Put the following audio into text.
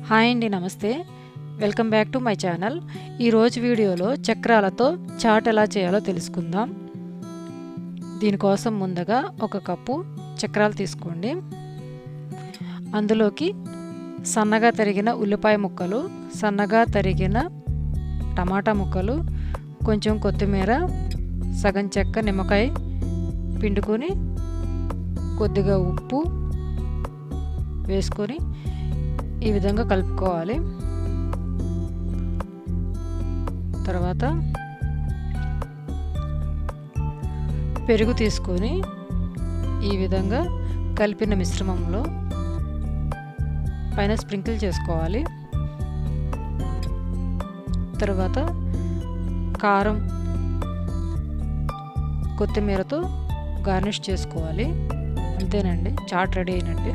Hi అండి, నమస్తే. Welcome back to my channel. ఈరోజు వీడియోలో చక్రాలతో చాట్ ఎలా చేయాలో తెలుసుకుందాం. దీనికోసం ముందుగా ఒక కప్పు చక్రాలు తీసుకోండి. అందులోకి సన్నగా తరిగిన ఉల్లిపాయ ముక్కలు, సన్నగా తరిగిన టమాటా ముక్కలు, కొంచెం కొత్తిమీర, సగం చెక్క నిమ్మకాయ పిండుకొని కొద్దిగా ఉప్పు వేసుకొని ఈ విధంగా కలుపుకోవాలి. తర్వాత పెరుగు తీసుకొని ఈ విధంగా కలిపిన మిశ్రమంలో పైన స్ప్రింకిల్ చేసుకోవాలి. తర్వాత కారం, కొత్తిమీరతో గార్నిష్ చేసుకోవాలి. అంతేనండి, చాట్ రెడీ అయినట్టే.